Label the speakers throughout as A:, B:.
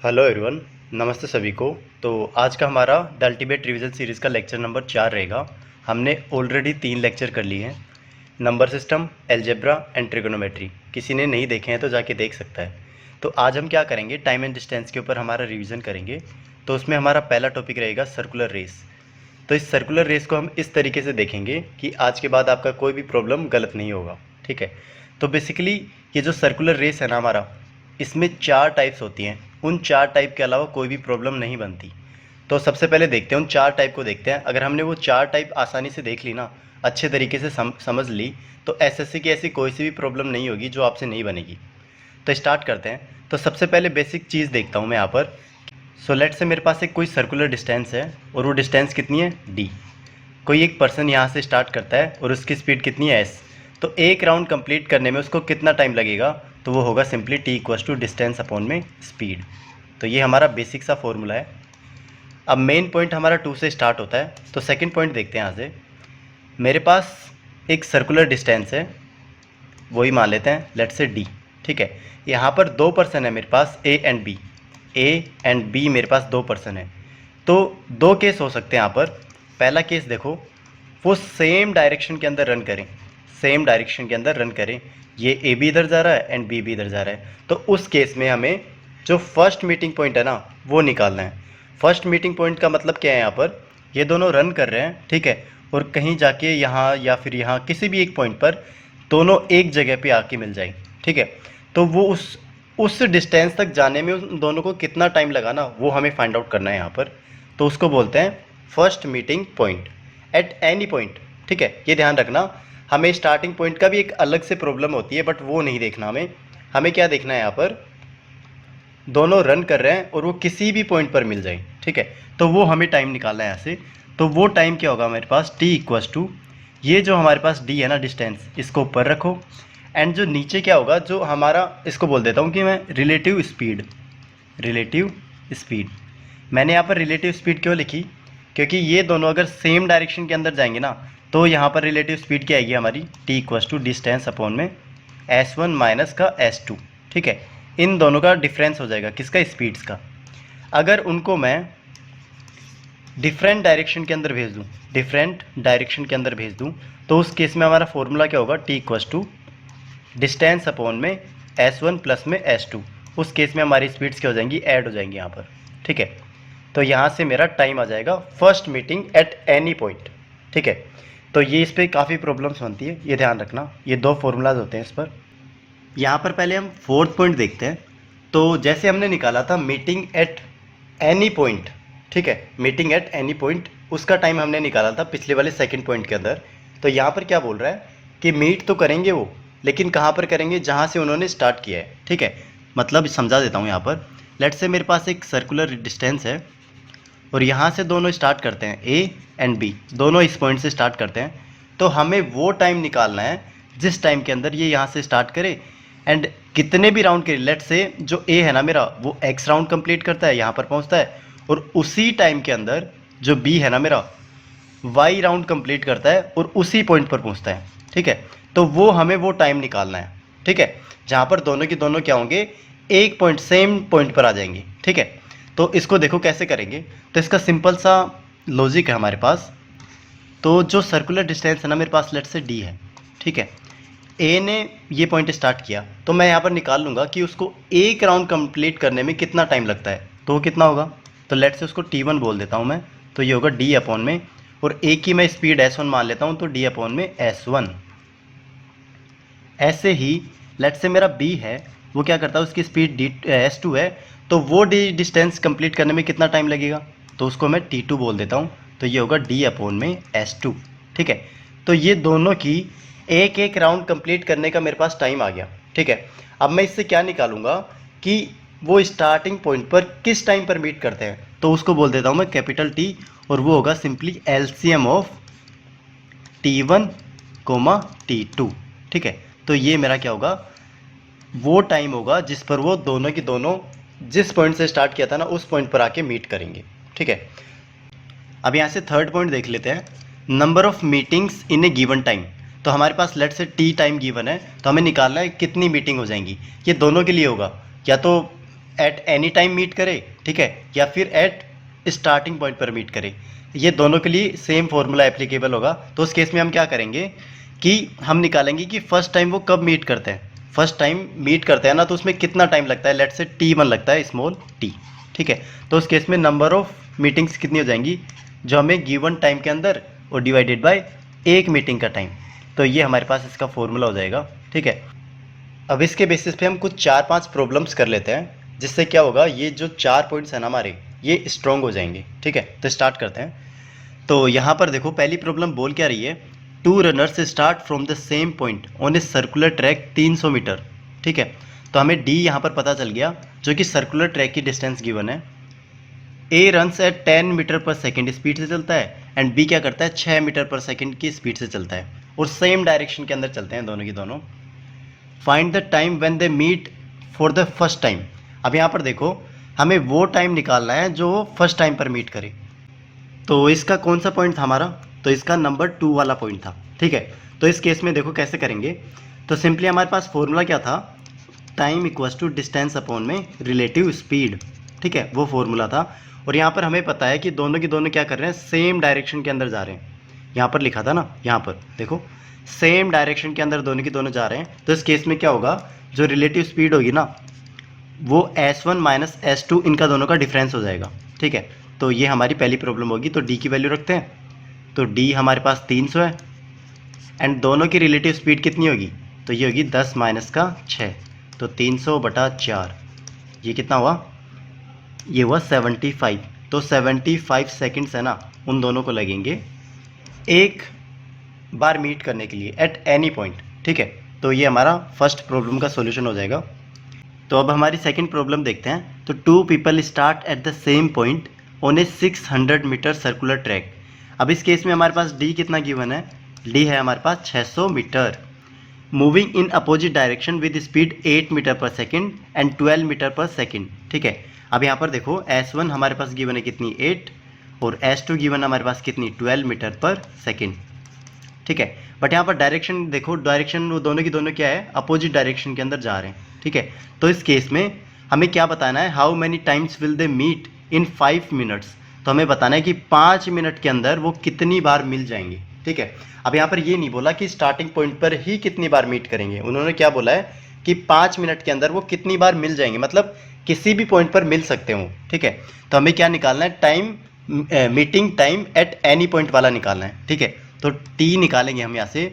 A: Hello everyone, नमस्ते सभी को। तो आज का हमारा द अल्टीमेट रिवीजन सीरीज़ का लेक्चर नंबर 4 रहेगा। हमने ऑलरेडी 3 लेक्चर कर लिए हैं, number system, algebra and trigonometry. किसी ने नहीं देखे हैं तो जाके देख सकता है। तो आज हम क्या करेंगे, टाइम एंड डिस्टेंस के ऊपर हमारा रिवीजन करेंगे। तो उसमें हमारा पहला टॉपिक रहेगा सर्कुलर रेस। तो इस सर्कुलर रेस को हम इस तरीके से देखेंगे कि आज के बाद आपका कोई भी प्रॉब्लम गलत नहीं होगा, ठीक है। तो बेसिकली ये जो सर्कुलर रेस है ना हमारा, इसमें 4 टाइप्स होती हैं। उन 4 टाइप के अलावा कोई भी प्रॉब्लम नहीं बनती। तो सबसे पहले देखते हैं, उन 4 टाइप को देखते हैं। अगर हमने वो 4 टाइप आसानी से देख ली ना, अच्छे तरीके से समझ ली, तो एसएससी की ऐसी कोई सी भी प्रॉब्लम नहीं होगी जो आपसे नहीं बनेगी। तो स्टार्ट करते हैं। तो सबसे पहले बेसिक चीज़ देखता हूँ मैं यहाँ पर। सो लेट से मेरे पास एक कोई सर्कुलर डिस्टेंस है और वो डिस्टेंस कितनी है, डी। कोई एक पर्सन यहाँ से स्टार्ट करता है और उसकी स्पीड कितनी है, एस। तो एक राउंड कंप्लीट करने में उसको कितना टाइम लगेगा, तो वो होगा simply T equals to distance upon में स्पीड। तो ये हमारा बेसिक सा फॉर्मूला है। अब मेन पॉइंट हमारा 2 से स्टार्ट होता है। तो सेकंड पॉइंट देखते हैं यहाँ से। मेरे पास एक सर्कुलर डिस्टेंस है, वही मान लेते हैं, लेट से डी, ठीक है। यहाँ पर 2 पर्सन है मेरे पास, A and B. A and B मेरे पास 2 पर्सन है। तो 2 केस हो सकते हैं यहाँ पर। पहला केस देखो, वो सेम डायरेक्शन के अंदर रन करें, सेम डायरेक्शन के अंदर रन करें। ये ए भी इधर जा रहा है एंड बी भी इधर जा रहा है। तो उस केस में हमें जो फर्स्ट मीटिंग पॉइंट है ना, वो निकालना है। फर्स्ट मीटिंग पॉइंट का मतलब क्या है, यहाँ पर ये दोनों रन कर रहे हैं, ठीक है। और कहीं जाके यहाँ या फिर यहाँ किसी भी एक पॉइंट पर दोनों एक जगह पे आके मिल जाए, ठीक है। तो वो उस डिस्टेंस तक जाने में उन दोनों को कितना टाइम लगा ना, वो हमें फाइंड आउट करना है यहाँ पर। तो उसको बोलते हैं first meeting point at any point, ठीक है। ये ध्यान रखना, हमें स्टार्टिंग पॉइंट का भी एक अलग से प्रॉब्लम होती है, बट वो नहीं देखना हमें क्या देखना है, यहाँ पर दोनों रन कर रहे हैं और वो किसी भी पॉइंट पर मिल जाए, ठीक है। तो वो हमें टाइम निकालना है यहाँ से। तो वो टाइम क्या होगा हमारे पास, टी इक्वल्स टू, ये जो हमारे पास डी है ना डिस्टेंस, इसको ऊपर रखो। एंड जो नीचे क्या होगा, जो हमारा, इसको बोल देता हूँ कि मैं रिलेटिव स्पीड, रिलेटिव स्पीड। मैंने यहाँ पर रिलेटिव स्पीड क्यों लिखी, क्योंकि ये दोनों अगर सेम डायरेक्शन के अंदर जाएंगे ना, तो यहाँ पर रिलेटिव स्पीड क्या आएगी हमारी, T equals to distance upon में s1 माइनस का s2, ठीक है। इन दोनों का डिफरेंस हो जाएगा, किसका, स्पीड्स का। अगर उनको मैं डिफरेंट डायरेक्शन के अंदर भेज दूँ, डिफरेंट डायरेक्शन के अंदर भेज दूँ, तो उस केस में हमारा फॉर्मूला क्या होगा, T equals to distance upon में s1 प्लस में s2। उस केस में हमारी स्पीड्स क्या हो जाएंगी, ऐड हो जाएंगी यहाँ पर, ठीक है। तो यहाँ से मेरा टाइम आ जाएगा first meeting at any point, ठीक है। तो ये इस पर काफ़ी प्रॉब्लम्स बनती है, ये ध्यान रखना। ये 2 फॉर्मूलाज होते हैं इस पर। यहाँ पर पहले हम फोर्थ पॉइंट देखते हैं। तो जैसे हमने निकाला था मीटिंग एट एनी पॉइंट, ठीक है, मीटिंग एट एनी पॉइंट, उसका टाइम हमने निकाला था पिछले वाले सेकंड पॉइंट के अंदर। तो यहाँ पर क्या बोल रहा है कि मीट तो करेंगे वो, लेकिन कहाँ पर करेंगे, जहाँ से उन्होंने स्टार्ट किया है, ठीक है। मतलब समझा देता हूँ यहाँ पर। लेट्स से मेरे पास एक सर्कुलर डिस्टेंस है और यहाँ से दोनों स्टार्ट करते हैं, ए एंड बी दोनों इस पॉइंट से स्टार्ट करते हैं। तो हमें वो टाइम निकालना है जिस टाइम के अंदर ये यहाँ से स्टार्ट करे एंड कितने भी राउंड के, लेट से जो ए है ना मेरा, वो एक्स राउंड कंप्लीट करता है, यहाँ पर पहुँचता है, और उसी टाइम के अंदर जो बी है ना मेरा, वाई राउंड कंप्लीट करता है और उसी पॉइंट पर पहुँचता है, ठीक है। तो वो हमें वो टाइम निकालना है, ठीक है, जहाँ पर दोनों की दोनों क्या होंगे, एक पॉइंट, सेम पॉइंट पर आ जाएंगे, ठीक है। तो इसको देखो कैसे करेंगे। तो इसका सिंपल सा लॉजिक है हमारे पास। तो जो सर्कुलर डिस्टेंस है ना मेरे पास, लेट से डी है, ठीक है। ए ने ये पॉइंट स्टार्ट किया, तो मैं यहाँ पर निकाल लूँगा कि उसको एक राउंड कंप्लीट करने में कितना टाइम लगता है। तो वो कितना होगा, तो लेट से उसको T1 बोल देता हूँ मैं। तो ये होगा डी अपॉन में, और ए की मैं स्पीड S1 मान लेता हूँ, तो डी अपॉन में S1। ऐसे ही लेट से मेरा बी है, वो क्या करता है, उसकी स्पीड S2 है, तो वो डिस्टेंस कंप्लीट करने में कितना टाइम लगेगा, तो उसको मैं T2 बोल देता हूँ। तो ये होगा डी अपॉन में S2, ठीक है। तो ये दोनों की एक एक राउंड कंप्लीट करने का मेरे पास टाइम आ गया, ठीक है। अब मैं इससे क्या निकालूंगा कि वो स्टार्टिंग पॉइंट पर किस टाइम पर मीट करते हैं। तो उसको बोल देता हूँ मैं कैपिटल टी, और वो होगा simply LCM of T1, T2, ठीक है। तो ये मेरा क्या होगा, वो टाइम होगा जिस पर वो दोनों की दोनों जिस पॉइंट से स्टार्ट किया था ना, उस पॉइंट पर आके मीट करेंगे, ठीक है। अब यहाँ से थर्ड पॉइंट देख लेते हैं, number of meetings in A given time. तो हमारे पास लेट से टी टाइम गिवन है, तो हमें निकालना है कितनी मीटिंग हो जाएंगी। ये दोनों के लिए होगा, या तो एट एनी टाइम मीट करे, ठीक है, या फिर एट स्टार्टिंग पॉइंट पर मीट करे, ये दोनों के लिए सेम फॉर्मूला एप्लीकेबल होगा। तो उस केस में हम क्या करेंगे कि हम निकालेंगे कि फर्स्ट टाइम वो कब मीट करते हैं। फर्स्ट टाइम मीट करते हैं ना, तो उसमें कितना टाइम लगता है, लेट से t1 लगता है, स्मॉल t, ठीक है। तो उस केस में नंबर ऑफ मीटिंग्स कितनी हो जाएंगी, जो हमें गिवन टाइम के अंदर, और डिवाइडेड बाय एक मीटिंग का टाइम। तो ये हमारे पास इसका फॉर्मूला हो जाएगा, ठीक है। अब इसके बेसिस पे हम कुछ 4-5 प्रॉब्लम्स कर लेते हैं, जिससे क्या होगा, ये जो 4 पॉइंट्स हैं ना हमारे, ये स्ट्रॉन्ग हो जाएंगे, ठीक है। तो स्टार्ट करते हैं। तो यहाँ पर देखो पहली प्रॉब्लम बोल क्या रही है, 2 runners start from the same point on a circular track 300 metre, ठीक है। तो हमें डी यहाँ पर पता चल गया, जो कि सर्कुलर ट्रैक की डिस्टेंस गिवन है। ए runs at 10 metre per second speed से चलता है, एंड बी क्या करता है, 6 मीटर पर सेकेंड की स्पीड से चलता है, और सेम डायरेक्शन के अंदर चलते हैं दोनों की दोनों। Find the time when they meet for the first time. अब यहाँ पर देखो हमें वो टाइम निकालना है जो वो फर्स्ट टाइम पर मीट करे। तो इसका कौन सा पॉइंट था हमारा, तो इसका नंबर 2 वाला पॉइंट था, ठीक है। तो इस केस में देखो कैसे करेंगे, तो सिंपली हमारे पास फॉर्मूला क्या था, time equals to distance upon में रिलेटिव स्पीड, ठीक है, वो फॉर्मूला था। और यहाँ पर हमें पता है कि दोनों की दोनों क्या कर रहे हैं, सेम डायरेक्शन के अंदर जा रहे हैं। यहाँ पर लिखा था ना, यहाँ पर देखो सेम डायरेक्शन के अंदर दोनों की दोनों जा रहे हैं। तो इस केस में क्या होगा, जो रिलेटिव स्पीड होगी ना, वो S1 माइनस S2 इनका दोनों का डिफरेंस हो जाएगा, ठीक है। तो ये हमारी पहली प्रॉब्लम होगी। तो डी की वैल्यू रखते हैं, तो डी हमारे पास 300 है, एंड दोनों की रिलेटिव स्पीड कितनी होगी, तो ये होगी 10 माइनस का 6, तो 300/4, ये कितना हुआ, ये हुआ 75। तो 75 सेकेंड्स है ना, उन दोनों को लगेंगे एक बार मीट करने के लिए एट एनी पॉइंट, ठीक है। तो ये हमारा फर्स्ट प्रॉब्लम का सॉल्यूशन हो जाएगा। तो अब हमारी सेकंड प्रॉब्लम देखते हैं। तो 2 people start at the same point on a 600 metre circular track. अब इस केस में हमारे पास डी कितना गिवन है, डी है हमारे पास 600 metre, moving in opposite direction with speed 8 metre per second and 12 metre per second, ठीक है। अब यहाँ पर देखो S1 हमारे पास गिवन है कितनी, 8, और S2 गिवन है हमारे पास कितनी, 12 मीटर पर सेकेंड, ठीक है। बट यहाँ पर डायरेक्शन देखो, डायरेक्शन वो दोनों की दोनों क्या है, अपोजिट डायरेक्शन के अंदर जा रहे हैं, ठीक है। तो इस केस में हमें क्या बताना है, how many times will they meet in 5 minutes. तो हमें बताना है कि 5 मिनट के अंदर वो कितनी बार मिल जाएंगे, ठीक है। अब यहाँ पर ये नहीं बोला कि स्टार्टिंग पॉइंट पर ही कितनी बार मीट करेंगे, उन्होंने क्या बोला है कि 5 मिनट के अंदर वो कितनी बार मिल जाएंगे, मतलब किसी भी पॉइंट पर मिल सकते हो, ठीक है। तो हमें क्या निकालना है, time, meeting time at any point वाला निकालना है, ठीक है। तो टी निकालेंगे हम यहाँ से,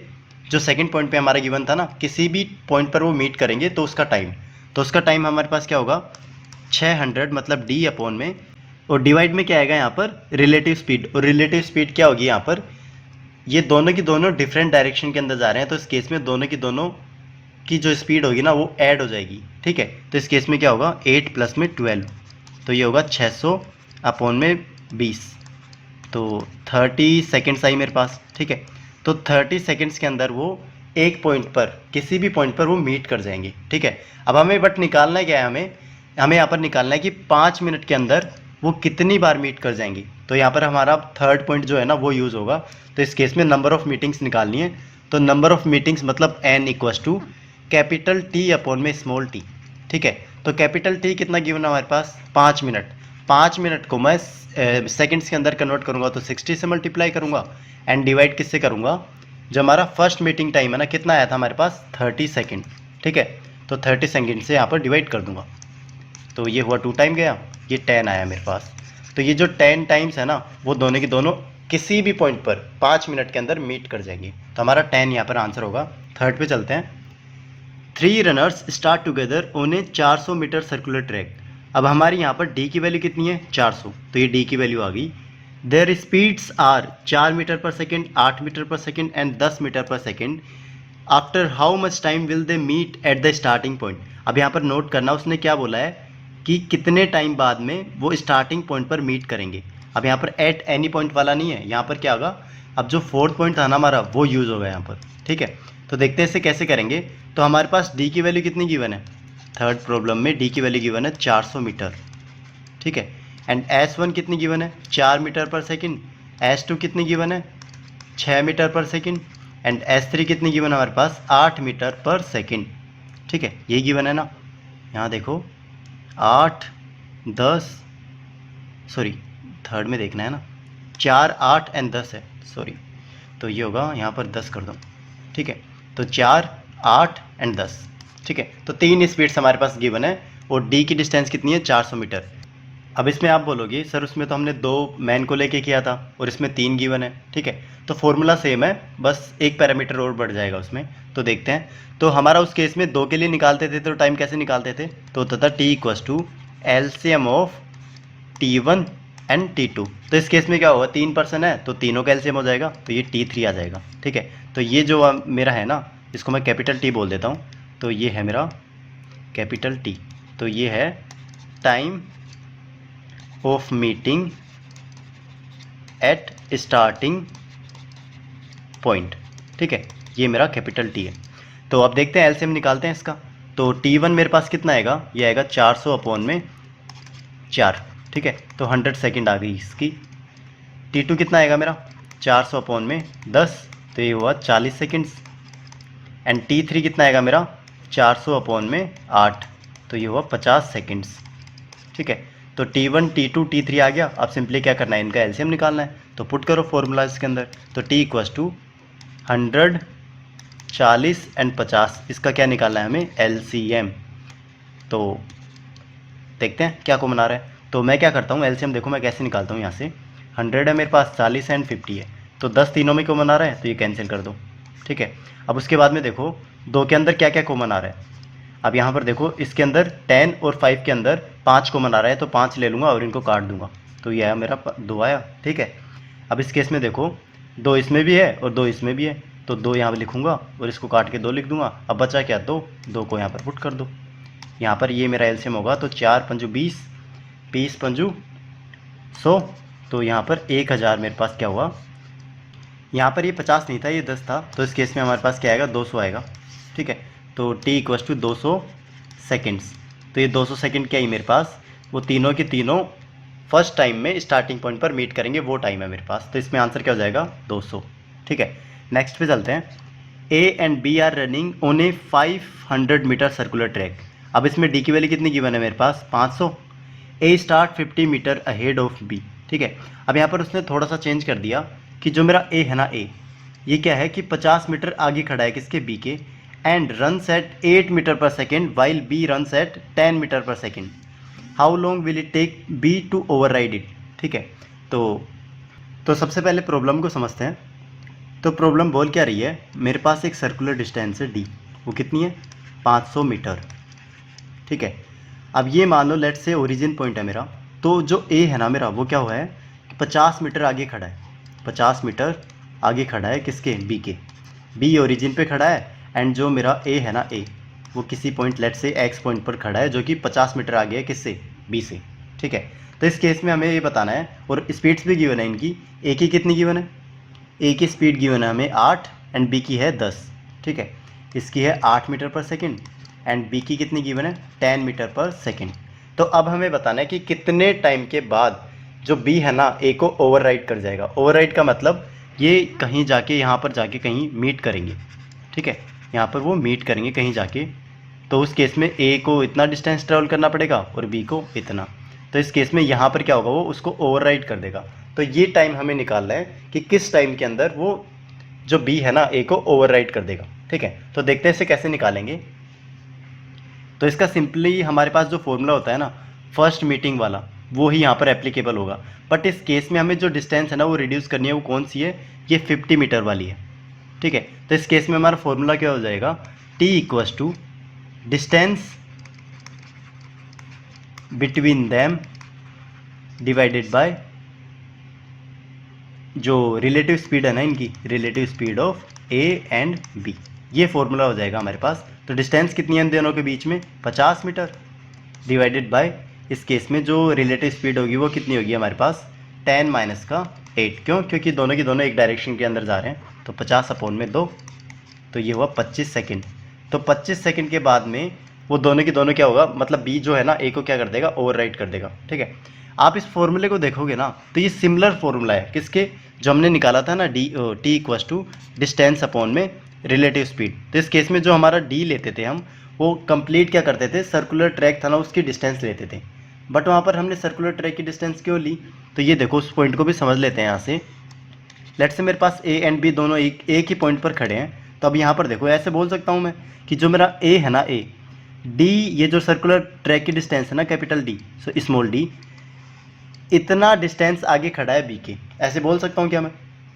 A: जो सेकंड पॉइंट पे हमारा गिवन था ना, किसी भी पॉइंट पर वो मीट करेंगे तो उसका टाइम, तो उसका टाइम हमारे पास क्या होगा, 600 मतलब डी अपॉन में, और डिवाइड में क्या आएगा यहाँ पर, रिलेटिव स्पीड। और रिलेटिव स्पीड क्या होगी यहाँ पर, ये दोनों की दोनों डिफरेंट डायरेक्शन के अंदर जा रहे हैं, तो इस केस में दोनों की जो स्पीड होगी ना, वो ऐड हो जाएगी, ठीक है। तो इस केस में क्या होगा, 8 प्लस में 12, तो ये होगा 600 अपॉन में 20, तो 30 सेकेंड्स आई मेरे पास, ठीक है। तो 30 सेकेंड्स के अंदर वो एक पॉइंट पर, किसी भी पॉइंट पर वो मीट कर जाएंगे, ठीक है। अब हमें बट निकालना है क्या है, हमें यहाँ पर निकालना है कि 5 मिनट के अंदर वो कितनी बार मीट कर जाएंगी। तो यहाँ पर हमारा थर्ड पॉइंट जो है ना, वो यूज़ होगा। तो इस केस में नंबर ऑफ़ मीटिंग्स निकालनी है। तो नंबर ऑफ़ मीटिंग्स मतलब n equals to capital T upon में स्मॉल t, ठीक है। तो कैपिटल T कितना गिवन है हमारे पास, 5 मिनट। 5 मिनट को मैं सेकंड्स के अंदर कन्वर्ट करूँगा, तो 60 से मल्टीप्लाई करूँगा, एंड डिवाइड किससे करूँगा, जो हमारा फर्स्ट मीटिंग टाइम है ना, कितना आया था हमारे पास, 30 सेकेंड, ठीक है। तो 30 सेकेंड से यहाँ पर डिवाइड कर दूँगा, तो ये हुआ 2 टाइम गया, ये 10 आया मेरे पास। तो ये जो 10 टाइम्स है ना, वो दोनों की दोनों किसी भी पॉइंट पर 5 मिनट के अंदर मीट कर जाएंगी। तो हमारा 10 यहाँ पर आंसर होगा। थर्ड पे चलते हैं। 3 runners start together on a 400 metre circular track. अब हमारी यहाँ पर डी की वैल्यू कितनी है, 400, तो ये डी की वैल्यू आ गई। Their speeds are 4 metre per second, 8 metre per second and 10 metre per second. After how much time will they meet at the starting point. अब यहाँ पर नोट करना, उसने क्या बोला है कि कितने टाइम बाद में वो स्टार्टिंग पॉइंट पर मीट करेंगे। अब यहाँ पर एट एनी पॉइंट वाला नहीं है, यहाँ पर क्या होगा, अब जो फोर्थ पॉइंट था ना हमारा, वो यूज़ होगा यहाँ पर, ठीक है। तो देखते हैं इसे कैसे करेंगे। तो हमारे पास डी की वैल्यू कितनी गिवन है, थर्ड प्रॉब्लम में डी की वैल्यू गिवन है 400 मीटर, ठीक है। एंड S1 कितनी गिवन है, 4 मीटर पर सेकेंड। S2 कितनी गिवन है, 6 metre per second. And S3 कितनी गिवन है हमारे पास, 8 मीटर पर सेकेंड, ठीक है। ये गिवन है ना, यहाँ देखो 8 10, सॉरी थर्ड में देखना है ना, 4 8 एंड 10 है, सॉरी, तो ये होगा यहाँ पर 10 कर दो, ठीक है। तो 4 8 एंड 10, ठीक है। तो 3 स्पीड्स हमारे पास गिवन है और डी की डिस्टेंस कितनी है 400 मीटर। अब इसमें आप बोलोगे सर उसमें तो हमने 2 मैन को लेके किया था और इसमें 3 गिवन है, ठीक है। तो फॉर्मूला सेम है, बस एक पैरामीटर और बढ़ जाएगा उसमें। तो देखते हैं, तो हमारा उस केस में 2 के लिए निकालते थे तो टाइम कैसे निकालते थे, तो होता था T equals to LCM of T1 and T2। तो इस केस में क्या होगा, 3 पर्सन है तो तीनों का एलसीएम हो जाएगा, तो ये T3 आ जाएगा, ठीक है। तो ये जो मेरा है ना, इसको मैं कैपिटल T बोल देता हूँ, तो ये है मेरा कैपिटल T। तो ये है time of meeting at starting point, ठीक है। ये मेरा कैपिटल T है। तो अब देखते हैं एलसीएम निकालते हैं इसका। तो T1 मेरे पास कितना आएगा, ये आएगा 400 अपॉन में 4, ठीक है। तो 100 सेकेंड आ गई इसकी। T2 कितना आएगा मेरा 400 अपॉन में 10, तो ये हुआ 40 सेकेंड्स। एंड T3 कितना आएगा मेरा 400 अपॉन में 8, तो ये हुआ 50 सेकेंड्स, ठीक है। तो T1 T2 T3 आ गया। अब सिंपली क्या करना है, इनका एलसीएम निकालना है। तो पुट करो फॉर्मूला इसके अंदर। तो T इक्वस टू 100 40 एंड 50, इसका क्या निकालना है हमें एलसीएम। तो देखते हैं क्या कॉमन आ रहा है। तो मैं क्या करता हूँ, एलसीएम देखो मैं कैसे निकालता हूँ। यहाँ से 100 है मेरे पास, 40 एंड 50 है, तो 10 तीनों में कॉमन आ रहा है, तो ये कैंसिल कर दो, ठीक है। अब उसके बाद में देखो 2 के अंदर क्या क्या कॉमन आ रहा है। अब यहाँ पर देखो इसके अंदर 10 और 5 के अंदर 5 कॉमन आ रहा है, तो 5 ले लूँगा और इनको काट दूंगा, तो ये आया मेरा 2 आया, ठीक है। अब इस केस में देखो 2 इसमें भी है और 2 इसमें भी है, तो 2 यहाँ पर लिखूँगा और इसको काट के 2 लिख दूंगा। अब बचा क्या 2 को यहाँ पर पुट कर दो। यहाँ पर ये मेरा एलसीएम होगा, तो 4 पंजू 20, 20 पंजू 100, तो यहाँ पर 1000 मेरे पास क्या हुआ। यहाँ पर ये 50 नहीं था, ये 10 था, तो इस केस में हमारे पास क्या आएगा 200 आएगा, ठीक है। तो T इक्वस टू 200 सेकेंड्स। तो ये 200 सेकेंड क्या ही मेरे पास, वो तीनों के तीनों फर्स्ट टाइम में स्टार्टिंग पॉइंट पर मीट करेंगे, वो टाइम है मेरे पास। तो इसमें आंसर क्या हो जाएगा 200, ठीक है। नेक्स्ट पे चलते हैं। A and B are running on a 500 metre circular track. अब इसमें D की वैल्यू कितनी गिवन है मेरे पास 500। A start 50 metre ahead of B, ठीक है। अब यहाँ पर उसने थोड़ा सा चेंज कर दिया कि जो मेरा A है ना, A ये क्या है कि 50 मीटर आगे खड़ा है किसके, B के, and run at 8 metre per second while B run at 10 metre per second. How long will it take B to override it, ठीक है। तो सबसे पहले प्रॉब्लम को समझते हैं। तो प्रॉब्लम बोल क्या रही है, मेरे पास एक सर्कुलर डिस्टेंस है D, वो कितनी है 500 मीटर, ठीक है। अब ये मान लो लेट से ओरिजिन पॉइंट है मेरा, तो जो A है ना मेरा वो क्या हुआ है 50 मीटर आगे खड़ा है, 50 मीटर आगे खड़ा है किसके, B के। B ओरिजिन पे खड़ा है एंड जो मेरा A है ना, A वो किसी पॉइंट लेट से X पॉइंट पर खड़ा है जो कि 50 मीटर आगे है किससे, B से, ठीक है। तो इस केस में हमें ये बताना है, और स्पीड्स भी गिवन है इनकी। A की कितनी गिवन है, A की स्पीड गिवन है हमें 8 एंड B की है 10, ठीक है। इसकी है 8 metre per second and B की कितनी गिवन है 10 मीटर पर सेकेंड। तो अब हमें बताना है कि कितने टाइम के बाद जो B है ना A को ओवरराइड कर जाएगा। ओवरराइड का मतलब ये कहीं जाके यहाँ पर जाके कहीं मीट करेंगे, ठीक है। यहाँ पर वो मीट करेंगे कहीं जाके, तो उस केस में A को इतना डिस्टेंस ट्रेवल करना पड़ेगा और B को इतना। तो इस केस में यहाँ पर क्या होगा, वो उसको ओवरराइड कर देगा। तो ये टाइम हमें निकालना है कि किस टाइम के अंदर वो जो B है ना A को ओवरराइड कर देगा, ठीक है। तो देखते हैं इसे कैसे निकालेंगे। तो इसका सिंपली हमारे पास जो फॉर्मूला होता है ना फर्स्ट मीटिंग वाला, वो ही यहाँ पर एप्लीकेबल होगा। बट इस केस में हमें जो डिस्टेंस है ना वो रिड्यूस करनी है, वो कौन सी है, ये 50 मीटर वाली है, ठीक है। तो इस केस में हमारा फॉर्मूला क्या हो जाएगा, T equals to distance between them divided by जो रिलेटिव स्पीड है ना इनकी, relative speed of A and B, ये फॉर्मूला हो जाएगा हमारे पास। तो डिस्टेंस कितनी है इन दोनों के बीच में 50 मीटर डिवाइडेड बाय, इस केस में जो रिलेटिव स्पीड होगी वो कितनी होगी हमारे पास 10 माइनस का 8, क्यों, क्योंकि दोनों की दोनों एक डायरेक्शन के अंदर जा रहे हैं। तो 50 अपॉन में 2, तो ये हुआ 25 सेकेंड। तो 25 सेकेंड के बाद में वो दोनों की दोनों क्या होगा, मतलब B जो है ना A को क्या कर देगा, ओवरराइड कर देगा, ठीक है। आप इस फॉर्मूले को देखोगे ना तो ये सिमिलर फॉर्मूला है किसके, जो हमने निकाला था ना T equals to distance upon में रिलेटिव स्पीड। तो इस केस में जो हमारा D लेते थे हम, वो कंप्लीट क्या करते थे, सर्कुलर ट्रैक था ना उसकी डिस्टेंस लेते थे। बट वहाँ पर हमने सर्कुलर ट्रैक की डिस्टेंस क्यों ली, तो ये देखो उस पॉइंट को भी समझ लेते हैं यहाँ से। लेट्स से मेरे पास ए एंड बी दोनों एक ही पॉइंट पर खड़े हैं, तो अब यहाँ पर देखो ऐसे बोल सकता हूँ मैं कि जो मेरा ए है ना, ए डी, ये जो सर्कुलर ट्रैक की डिस्टेंस है ना capital D, so small D, इतना डिस्टेंस आगे खड़ा है बी के, ऐसे बोल सकता हूँ क्या मैं?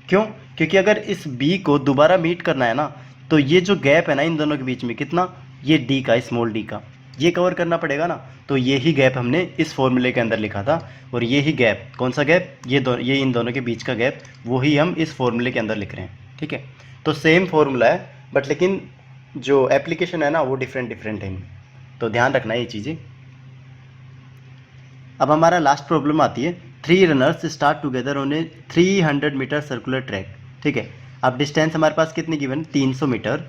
A: क्यों? क्योंकि अगर इस बी को दोबारा मीट करना है ना, तो ये जो गैप है ना इन दोनों के बीच में, कितना, ये डी का, स्मॉल डी का, ये कवर करना पड़ेगा ना। तो ये ही गैप हमने इस फॉर्मूले के अंदर लिखा था, और ये ही गैप, कौन सा गैप, ये इन दोनों के बीच का गैप, वही हम इस फॉर्मूले के अंदर लिख रहे हैं। ठीक है, तो सेम फॉर्मूला है, बट लेकिन जो एप्लीकेशन है ना वो डिफरेंट डिफरेंट है, तो ध्यान रखना ये चीज़ें। अब हमारा लास्ट प्रॉब्लम आती है, 3 runners start together on a 300 metre circular track. ठीक है, अब डिस्टेंस हमारे पास कितनी given, 300 metre,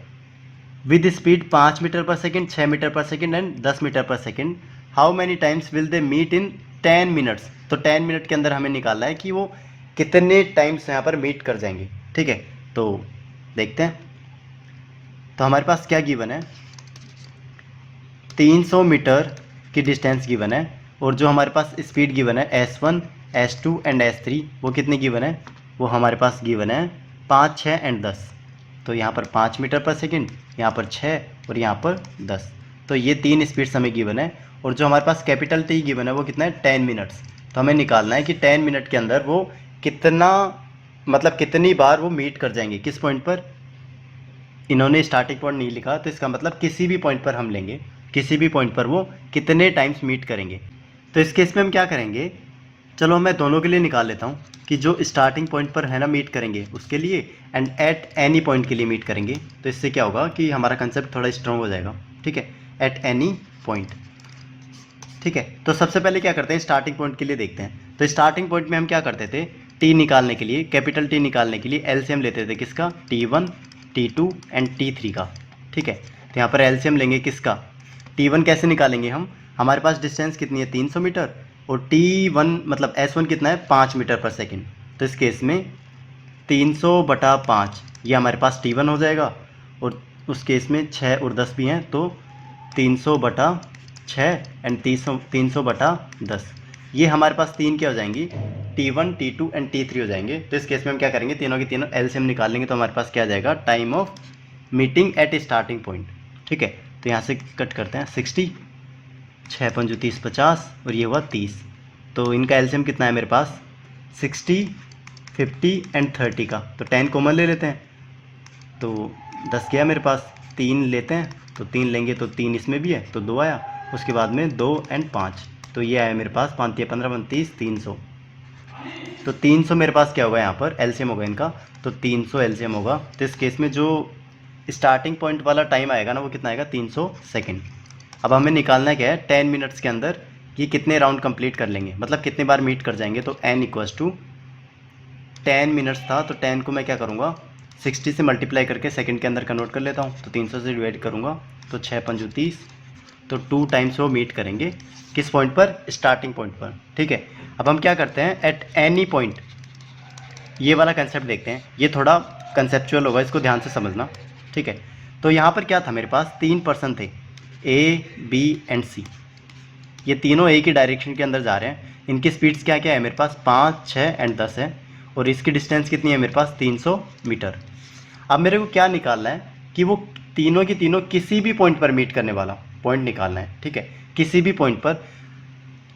A: with speed 5 metre per second, 6 metre per second and 10 metre per second. How many times will they meet in 10 minutes. तो 10 minute के अंदर हमें निकालना है कि वो कितने टाइम्स यहाँ पर मीट कर जाएंगे। ठीक है, तो देखते हैं। तो हमारे पास क्या गिवन है, 300 मीटर की डिस्टेंस गिवन है, और जो हमारे पास स्पीड गिवन है S1, S2 एंड S3, वो कितनी गिवन है, वो हमारे पास गिवन है 5, 6 एंड 10। तो यहाँ पर 5 मीटर पर सेकेंड, यहाँ पर 6 और यहाँ पर 10। तो ये 3 स्पीड्स हमें गिवन है, और जो हमारे पास कैपिटल टी गिवन है वो कितना है, 10 मिनट्स। तो हमें निकालना है कि 10 मिनट के अंदर वो कितना, मतलब कितनी बार वो मीट कर जाएंगे, किस पॉइंट पर। इन्होंने स्टार्टिंग पॉइंट नहीं लिखा, तो इसका मतलब किसी भी पॉइंट पर हम लेंगे, किसी भी पॉइंट पर वो कितने टाइम्स मीट करेंगे। तो इस केस में हम क्या करेंगे, चलो मैं दोनों के लिए निकाल लेता हूँ कि जो स्टार्टिंग पॉइंट पर है ना मीट करेंगे उसके लिए, एंड एट एनी पॉइंट के लिए मीट करेंगे। तो इससे क्या होगा कि हमारा कंसेप्ट थोड़ा स्ट्रॉन्ग हो जाएगा। ठीक है, एट एनी पॉइंट। ठीक है, तो सबसे पहले क्या करते हैं, स्टार्टिंग पॉइंट के लिए देखते हैं। तो स्टार्टिंग पॉइंट में हम क्या करते थे, टी निकालने के लिए, कैपिटल टी निकालने के लिए एलसीएम लेते थे, किसका, T1, T2 एंड T3 का। ठीक है, तो यहाँ पर एलसीएम लेंगे किसका, T1 कैसे निकालेंगे हम, हमारे पास डिस्टेंस कितनी है 300 मीटर, और T1 मतलब S1 कितना है 5 मीटर पर सेकेंड। तो इस केस में 300/5 ये हमारे पास T1 हो जाएगा, और उस केस में 6 और 10 भी हैं, तो 300/6 एंड 300/10, ये हमारे पास तीन क्या हो जाएंगी, T1, T2 एंड T3 हो जाएंगे। तो इस केस में हम क्या करेंगे, तीनों की तीनों एलसीएम निकाल लेंगे, तो हमारे पास क्या आ जाएगा, time of meeting at starting point. ठीक है, तो यहाँ से कट करते हैं, 60, 6 पंजू 30, 50, और ये हुआ 30। तो इनका एलसीएम कितना है मेरे पास, 60, 50 एंड 30 का। तो 10 कॉमन ले लेते हैं, तो 10 गया मेरे पास, 3 लेते हैं, तो 3 लेंगे तो 3 इसमें भी है, तो 2 आया, उसके बाद में 2 एंड 5, तो ये आया मेरे पास 5 या 15, 29, 300। तो 300 मेरे पास क्या होगा, यहाँ पर एलसीएम होगा इनका, तो 300 एलसीएम होगा। तो इस केस में जो स्टार्टिंग पॉइंट वाला टाइम आएगा ना वो कितना आएगा, 300 सेकेंड। अब हमें निकालना क्या है, 10 मिनट्स के अंदर ये कितने राउंड कंप्लीट कर लेंगे, मतलब कितने बार मीट कर जाएंगे। तो n इक्वल्स टू 10 मिनट्स था, तो 10 को मैं क्या करूँगा, 60 से मल्टीप्लाई करके सेकंड के अंदर कन्वर्ट कर लेता हूँ। तो 300 से डिवाइड करूँगा, तो 6 पंजू 30, तो 2 टाइम्स वो मीट करेंगे किस पॉइंट पर, स्टार्टिंग पॉइंट पर। ठीक है, अब हम क्या करते हैं, एट एनी पॉइंट, ये वाला कंसेप्ट देखते हैं, ये थोड़ा कंसेप्चुअल होगा, इसको ध्यान से समझना। ठीक है, तो यहाँ पर क्या था, मेरे पास 3 पर्सन थे, A, B एंड C, ये तीनों एक ही डायरेक्शन के अंदर जा रहे हैं। इनकी स्पीड्स क्या क्या है मेरे पास, 5, 6 एंड 10 है, और इसकी डिस्टेंस कितनी है मेरे पास, 300 मीटर। अब मेरे को क्या निकालना है कि वो तीनों की तीनों किसी भी पॉइंट पर मीट करने वाला पॉइंट निकालना है। ठीक है, किसी भी पॉइंट पर।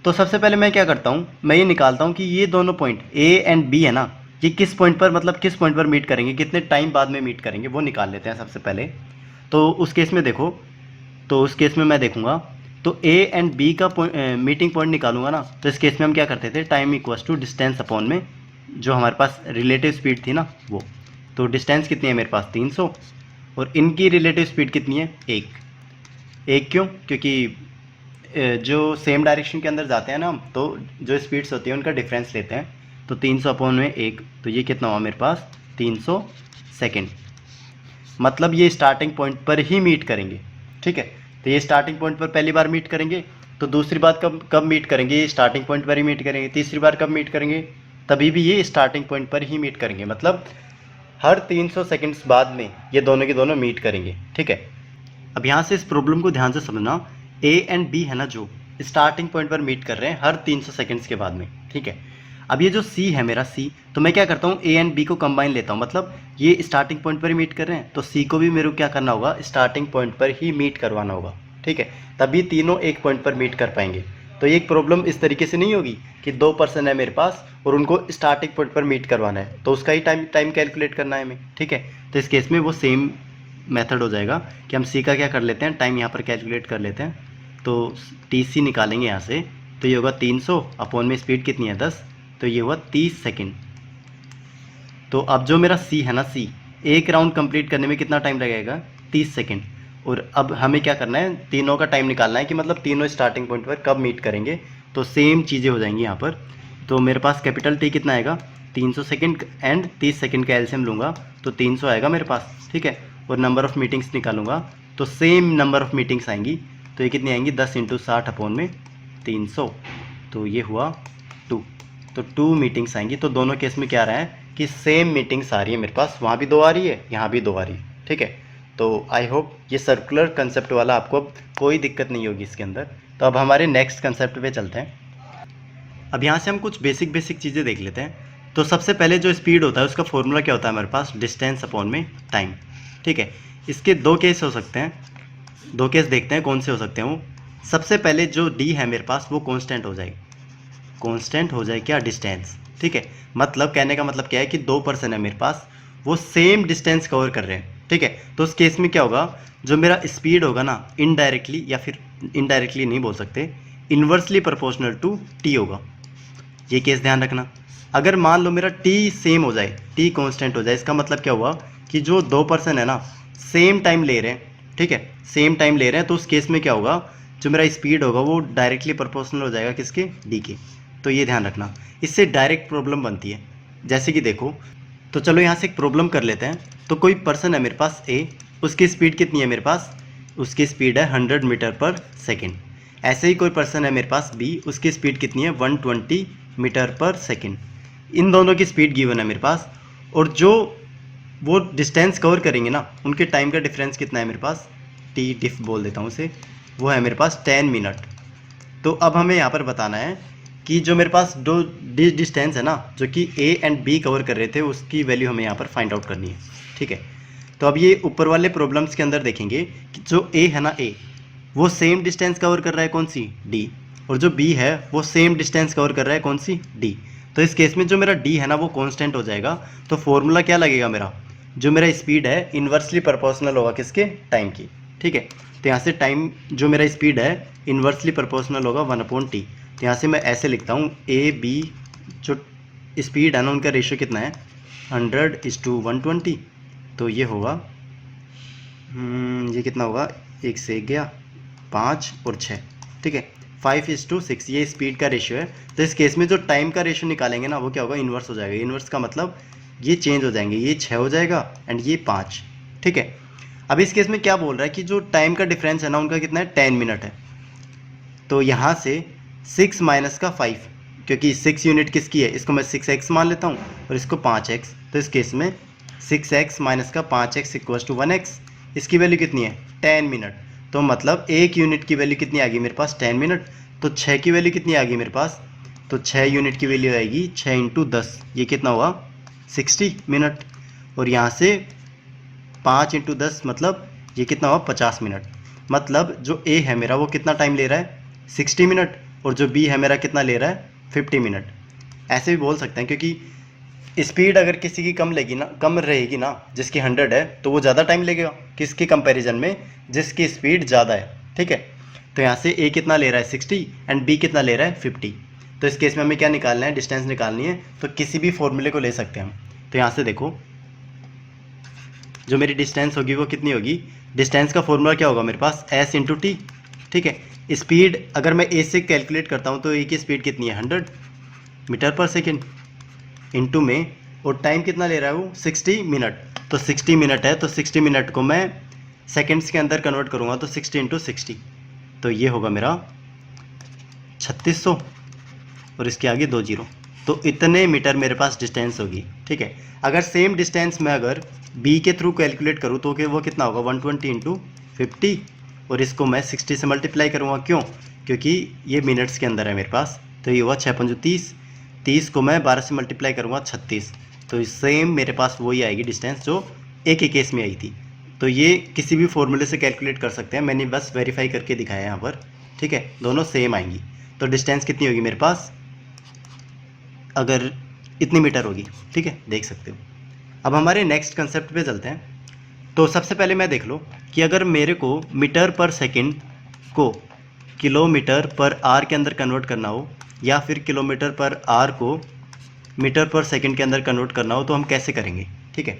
A: तो सबसे पहले मैं क्या करता हूँ, मैं ये निकालता हूँ कि ये दोनों पॉइंट A एंड B है ना, ये किस पॉइंट पर, मतलब किस पॉइंट पर मीट करेंगे, कितने टाइम बाद में मीट करेंगे, वो निकाल लेते हैं सबसे पहले। तो उस केस में देखो, तो उस केस में मैं देखूंगा, तो A एंड B का मीटिंग पॉइंट निकालूंगा ना। तो इस केस में हम क्या करते थे, time equals to distance upon में जो हमारे पास रिलेटिव स्पीड थी ना वो। तो डिस्टेंस कितनी है मेरे पास, 300, और इनकी रिलेटिव स्पीड कितनी है, 1 क्यों, क्योंकि जो सेम डायरेक्शन के अंदर जाते हैं ना हम, तो जो स्पीड्स होती है उनका डिफरेंस लेते हैं। तो 300 अपॉन में 1, तो ये कितना हुआ मेरे पास, 300 सेकेंड। मतलब ये स्टार्टिंग पॉइंट पर ही मीट करेंगे। ठीक है, तो ये स्टार्टिंग पॉइंट पर पहली बार मीट करेंगे, तो दूसरी बार कब मीट करेंगे, ये स्टार्टिंग पॉइंट पर ही मीट करेंगे। तीसरी बार कब मीट करेंगे, तभी भी ये स्टार्टिंग पॉइंट पर ही मीट करेंगे, मतलब हर 300 सेकंड्स बाद में ये दोनों के दोनों मीट करेंगे। ठीक है, अब यहाँ से इस प्रॉब्लम को ध्यान से समझना, ए एंड बी है ना जो स्टार्टिंग पॉइंट पर मीट कर रहे हैं हर 300 सेकंड्स के बाद में, ठीक है। अब ये जो सी है मेरा सी, तो मैं क्या करता हूँ ए एंड बी को कंबाइन लेता हूँ, मतलब ये स्टार्टिंग पॉइंट पर ही मीट कर रहे हैं तो सी को भी मेरे को क्या करना होगा, स्टार्टिंग पॉइंट पर ही मीट करवाना होगा, ठीक है, तभी तीनों एक पॉइंट पर मीट कर पाएंगे। तो ये एक प्रॉब्लम इस तरीके से नहीं होगी कि 2 पर्सन है मेरे पास और उनको स्टार्टिंग पॉइंट पर मीट करवाना है, तो उसका ही टाइम कैलकुलेट करना है हमें, ठीक है। तो इस केस में वो सेम मेथड हो जाएगा कि हम सी का क्या कर लेते हैं, टाइम यहाँ पर कैलकुलेट कर लेते हैं। तो टी सी निकालेंगे यहाँ से, तो ये होगा 300 अपॉन में स्पीड कितनी है 10, तो ये हुआ 30 सेकेंड। तो अब जो मेरा सी है ना, सी एक राउंड कंप्लीट करने में कितना टाइम लगेगा, 30 सेकेंड। और अब हमें क्या करना है, तीनों का टाइम निकालना है कि मतलब तीनों स्टार्टिंग पॉइंट पर कब मीट करेंगे, तो सेम चीज़ें हो जाएंगी यहाँ पर। तो मेरे पास कैपिटल टी कितना आएगा, 300 सेकेंड एंड 30 सेकेंड का एलसीएम लूँगा तो 300 आएगा मेरे पास, ठीक है। और नंबर ऑफ़ मीटिंग्स निकालूंगा तो सेम नंबर ऑफ़ मीटिंग्स आएंगी, तो ये कितनी आएंगी, 10 × 60 अपॉन में 300, तो ये हुआ 2। तो 2 मीटिंग्स आएंगी। तो दोनों केस में क्या आ रहा है कि सेम मीटिंग्स आ रही है मेरे पास, वहाँ भी 2 आ रही है, यहाँ भी 2 आ रही है, ठीक है। तो आई होप ये सर्कुलर कंसेप्ट वाला आपको अब कोई दिक्कत नहीं होगी इसके अंदर। तो अब हमारे नेक्स्ट कंसेप्ट पे चलते हैं। अब यहाँ से हम कुछ बेसिक चीज़ें देख लेते हैं। तो सबसे पहले जो स्पीड होता है उसका फॉर्मूला क्या होता है हमारे पास, डिस्टेंस अपॉन में टाइम, ठीक है। इसके 2 केस हो सकते हैं, 2 केस देखते हैं कौन से हो सकते हैं वो। सबसे पहले जो डी है मेरे पास वो कांस्टेंट हो जाएगी, कांस्टेंट हो जाए क्या, डिस्टेंस, ठीक है। मतलब कहने का मतलब क्या है कि 2 पर्सन है मेरे पास, वो सेम डिस्टेंस कवर कर रहे हैं, ठीक है। तो उस केस में क्या होगा, जो मेरा स्पीड होगा ना, इनडायरेक्टली, या फिर इनडायरेक्टली नहीं बोल सकते, इन्वर्सली प्रोपोर्शनल टू टी होगा। ये केस ध्यान रखना। अगर मान लो मेरा टी सेम हो जाए, टी कांस्टेंट हो जाए, इसका मतलब क्या हुआ कि जो 2 पर्सन है ना सेम टाइम ले रहे हैं, ठीक है, सेम टाइम ले रहे हैं, तो उस केस में क्या होगा, जो मेरा स्पीड होगा वो डायरेक्टली प्रोपोर्शनल हो जाएगा किसके, डी के। तो ये ध्यान रखना, इससे डायरेक्ट प्रॉब्लम बनती है। जैसे कि देखो, तो चलो यहाँ से एक प्रॉब्लम कर लेते हैं। तो कोई पर्सन है मेरे पास ए, उसकी स्पीड कितनी है मेरे पास, उसकी स्पीड है 100 मीटर पर सेकेंड। ऐसे ही कोई पर्सन है मेरे पास बी, उसकी स्पीड कितनी है 120 मीटर पर सेकेंड। इन दोनों की स्पीड गिवन है मेरे पास, और जो वो डिस्टेंस कवर करेंगे ना, उनके टाइम का डिफरेंस कितना है मेरे पास, टी डिफ बोल देता हूँ उसे, वो है मेरे पास 10 मिनट। तो अब हमें यहाँ पर बताना है कि जो मेरे पास दो डिस्टेंस है ना, जो कि ए एंड बी कवर कर रहे थे, उसकी वैल्यू हमें यहाँ पर फाइंड आउट करनी है, ठीक है। तो अब ये ऊपर वाले प्रॉब्लम्स के अंदर देखेंगे कि जो ए है ना, ए वो सेम डिस्टेंस कवर कर रहा है कौन सी, डी, और जो बी है वो सेम डिस्टेंस कवर कर रहा है कौन सी, डी। तो इस केस में जो मेरा डी है ना वो कांस्टेंट हो जाएगा। तो फॉर्मूला क्या लगेगा मेरा, जो मेरा स्पीड है इन्वर्सली प्रोपोर्शनल होगा किसके, टाइम की, ठीक है। तो यहाँ से टाइम, जो मेरा स्पीड है इन्वर्सली प्रोपोर्शनल होगा 1/t। तो यहाँ से मैं ऐसे लिखता हूँ, ए बी जो स्पीड है ना उनका रेशियो कितना है, 100:120। तो ये होगा ये कितना होगा, 1 से 1 गया, 5 और 6, ठीक है, 5:6, ये स्पीड का रेशियो है। तो इस केस में जो टाइम का रेशियो निकालेंगे ना वो क्या होगा, इन्वर्स हो जाएगा। इन्वर्स का मतलब ये चेंज हो जाएंगे, ये 6 हो जाएगा एंड ये 5, ठीक है। अब इस केस में क्या बोल रहा है कि जो टाइम का डिफरेंस है ना उनका कितना है, 10 मिनट है। तो यहाँ से 6 माइनस का 5, क्योंकि 6 यूनिट किसकी है, इसको मैं 6x मान लेता हूँ और इसको 5x। तो इस केस में 6x माइनस का 5x इक्वल्स टू 1x। इसकी वैल्यू कितनी है, 10 मिनट। तो मतलब 1 यूनिट की वैल्यू कितनी आ गई मेरे पास, 10 मिनट। तो 6 की वैल्यू कितनी आ गई मेरे पास, तो 6 यूनिट की वैल्यू आएगी 6 × 10, ये कितना हुआ, 60 मिनट। और यहाँ से 5 × 10 मतलब ये कितना हुआ, 50 मिनट। मतलब जो ए है मेरा वो कितना टाइम ले रहा है, 60 मिनट, और जो बी है मेरा कितना ले रहा है, 50 मिनट। ऐसे भी बोल सकते हैं, क्योंकि स्पीड अगर किसी की कम लेगी ना, कम रहेगी ना, जिसकी 100 है तो वो ज़्यादा टाइम लगेगा किसके कंपैरिजन में, जिसकी स्पीड ज़्यादा है, ठीक है। तो यहाँ से ए कितना ले रहा है 60 एंड बी कितना ले रहा है 50। तो इस केस में हमें क्या निकालना है, डिस्टेंस निकालनी है। तो किसी भी फॉर्मूले को ले सकते हैं हम। तो यहाँ से देखो, जो मेरी डिस्टेंस होगी वो कितनी होगी, डिस्टेंस का फॉर्मूला क्या होगा मेरे पास, s × t, ठीक है। स्पीड अगर मैं ए से कैलकुलेट करता हूँ तो ए की स्पीड कितनी है, 100 मीटर पर सेकेंड इंटू में, और टाइम कितना ले रहा है वो, 60 मिनट। तो 60 मिनट है, तो 60 मिनट को मैं सेकेंड्स के अंदर कन्वर्ट करूँगा, तो 60 × 60, तो ये होगा मेरा 3600 और इसके आगे 2 जीरो। तो इतने मीटर मेरे पास डिस्टेंस होगी, ठीक है। अगर सेम डिस्टेंस मैं अगर बी के थ्रू कैलकुलेट करूँ तो वो कितना होगा, 120 × 50 और इसको मैं 60 से मल्टीप्लाई करूँगा। क्यों? क्योंकि ये मिनट्स के अंदर है मेरे पास। तो ये हुआ 6×5 30, 30 को मैं 12 से मल्टीप्लाई करूँगा 36। तो सेम मेरे पास वही आएगी डिस्टेंस जो एक ही केस में आई थी। तो ये किसी भी फॉर्मूले से कैलकुलेट कर सकते हैं, मैंने बस वेरीफाई करके दिखाया है यहाँ पर। ठीक है, दोनों सेम आएंगी। तो डिस्टेंस कितनी होगी मेरे पास? अगर इतनी मीटर होगी। ठीक है, देख सकते हो। अब हमारे नेक्स्ट कंसेप्ट पे चलते हैं। तो सबसे पहले मैं देख लो कि अगर मेरे को मीटर पर सेकंड को किलोमीटर पर आर के अंदर कन्वर्ट करना हो या फिर किलोमीटर पर आर को मीटर पर सेकंड के अंदर कन्वर्ट करना हो तो हम कैसे करेंगे? ठीक है,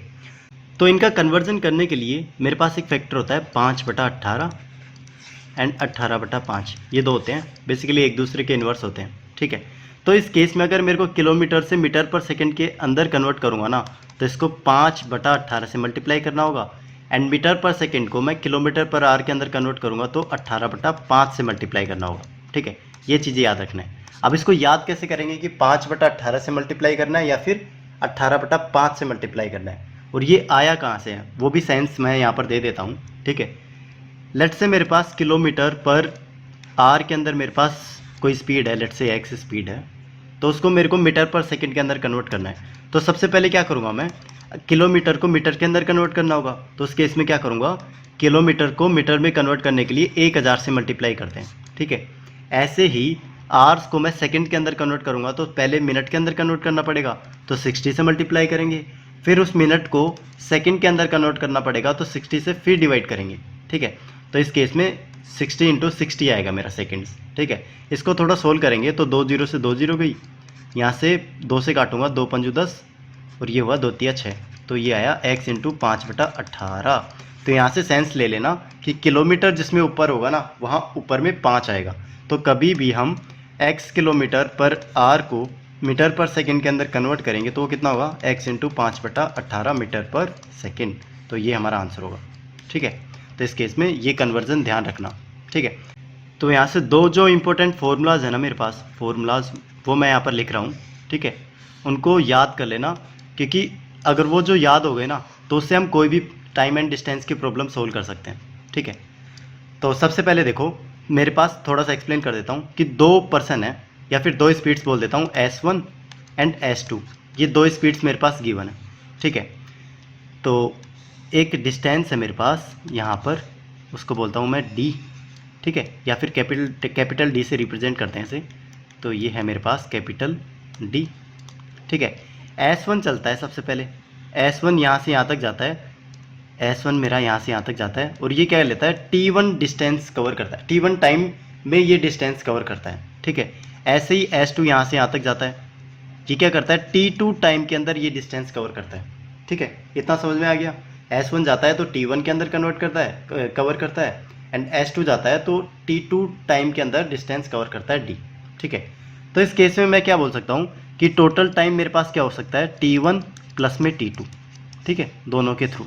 A: तो इनका कन्वर्जन करने के लिए मेरे पास एक फैक्टर होता है 5/18 एंड 18/5। ये दो होते हैं, बेसिकली एक दूसरे के इन्वर्स होते हैं। ठीक है, तो इस केस में अगर मेरे को किलोमीटर से मीटर पर सेकंड के अंदर कन्वर्ट करूँगा ना, तो इसको 5/18 से मल्टीप्लाई करना होगा। एंड मीटर पर सेकंड को मैं किलोमीटर पर आर के अंदर कन्वर्ट करूँगा तो 18/5 से मल्टीप्लाई करना होगा। ठीक है, ये चीज़ें याद रखना है। अब इसको याद कैसे करेंगे कि 5/18 से मल्टीप्लाई करना है या फिर 18/5 से मल्टीप्लाई करना है, और ये आया कहाँ से है वो भी साइंस मैं यहाँ पर दे देता हूँ। ठीक है, लेट से मेरे पास किलोमीटर पर आर के अंदर मेरे पास कोई स्पीड है, लेट से x स्पीड है, तो उसको मेरे को मीटर पर सेकंड के अंदर कन्वर्ट करना है। तो सबसे पहले क्या करूँगा मैं, किलोमीटर को मीटर के अंदर कन्वर्ट करना होगा। तो उस केस में क्या करूँगा, किलोमीटर को मीटर में कन्वर्ट करने के लिए 1000 से मल्टीप्लाई करते हैं। ठीक है, ऐसे ही आर्स को मैं सेकंड के अंदर कन्वर्ट करूँगा तो पहले मिनट के अंदर कन्वर्ट करना पड़ेगा, तो 60 से मल्टीप्लाई करेंगे। फिर उस मिनट को सेकंड के अंदर कन्वर्ट करना पड़ेगा तो 60 से फिर डिवाइड करेंगे। ठीक है, तो इस केस में 60 × 60 आएगा मेरा सेकंड्स। ठीक है, इसको थोड़ा सोल्व करेंगे तो 2 0 से 2 0 गई, यहाँ से 2 से काटूंगा 2 5 10 और ये हुआ 2 3 6, तो ये आया x × 5/18। तो यहाँ से सेंस ले लेना कि किलोमीटर जिसमें ऊपर होगा ना वहाँ ऊपर में 5 आएगा। तो कभी भी हम x किलोमीटर पर r को मीटर पर सेकंड के अंदर कन्वर्ट करेंगे तो वो कितना होगा, x × 5/18 मीटर पर सेकंड। तो ये हमारा आंसर होगा। ठीक है, तो इस केस में ये कन्वर्जन ध्यान रखना। ठीक है, तो यहाँ से दो जो इम्पोर्टेंट फार्मूलाज है ना मेरे पास, फार्मूलाज वो मैं यहाँ पर लिख रहा हूँ। ठीक है, उनको याद कर लेना, क्योंकि अगर वो जो याद हो गए ना तो उससे हम कोई भी टाइम एंड डिस्टेंस की प्रॉब्लम सोल्व कर सकते हैं। ठीक है, तो सबसे पहले देखो मेरे पास थोड़ा सा एक्सप्लेन कर देता हूँ कि 2 पर्सन है या फिर 2 स्पीड्स बोल देता हूँ, S1 एंड S2। ये 2 स्पीड्स मेरे पास गिवन है। ठीक है, तो एक डिस्टेंस है मेरे पास यहाँ पर, उसको बोलता हूँ मैं D। ठीक है, या फिर कैपिटल D से रिप्रेजेंट करते हैं इसे। तो ये है मेरे पास कैपिटल D। ठीक है, S1 चलता है सबसे पहले, S1 यहाँ से यहाँ तक जाता है, S1 मेरा यहाँ से यहाँ तक जाता है और ये क्या लेता है, T1 डिस्टेंस कवर करता है, T1 टाइम में ये डिस्टेंस कवर करता है। ठीक है, ऐसे ही S2 यहाँ से यहाँ तक जाता है, ये क्या करता है, T2 टाइम के अंदर ये डिस्टेंस कवर करता है। ठीक है, इतना समझ में आ गया। S1 जाता है तो T1 के अंदर कन्वर्ट करता है, कवर करता है, एंड S2 जाता है तो T2 टाइम के अंदर डिस्टेंस कवर करता है D। ठीक है, तो इस केस में मैं क्या बोल सकता हूँ कि टोटल टाइम मेरे पास क्या हो सकता है, T1 प्लस में T2। ठीक है, दोनों के थ्रू।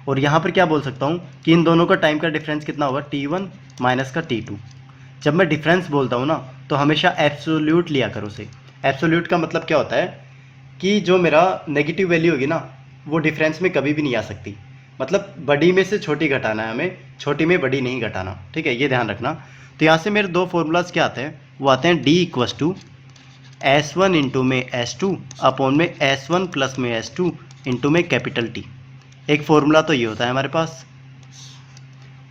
A: और यहाँ पर क्या बोल सकता हूँ कि इन दोनों का टाइम का डिफरेंस कितना होगा, T1 माइनस का T2। जब मैं डिफरेंस बोलता हूँ ना तो हमेशा एब्सोल्यूट लिया करो उसे। एब्सोल्यूट का मतलब क्या होता है कि जो मेरा नेगेटिव वैल्यू होगी ना वो डिफरेंस में कभी भी नहीं आ सकती। मतलब बड़ी में से छोटी घटाना है हमें, छोटी में बड़ी नहीं घटाना। ठीक है, ये ध्यान रखना। तो यहाँ से मेरे 2 फॉर्मूलाज क्या आते हैं, वो आते हैं D = S1 इंटू में S2 अपॉन में S1 प्लस में S2 इंटू में कैपिटल T। एक फॉर्मूला तो ये होता है हमारे पास,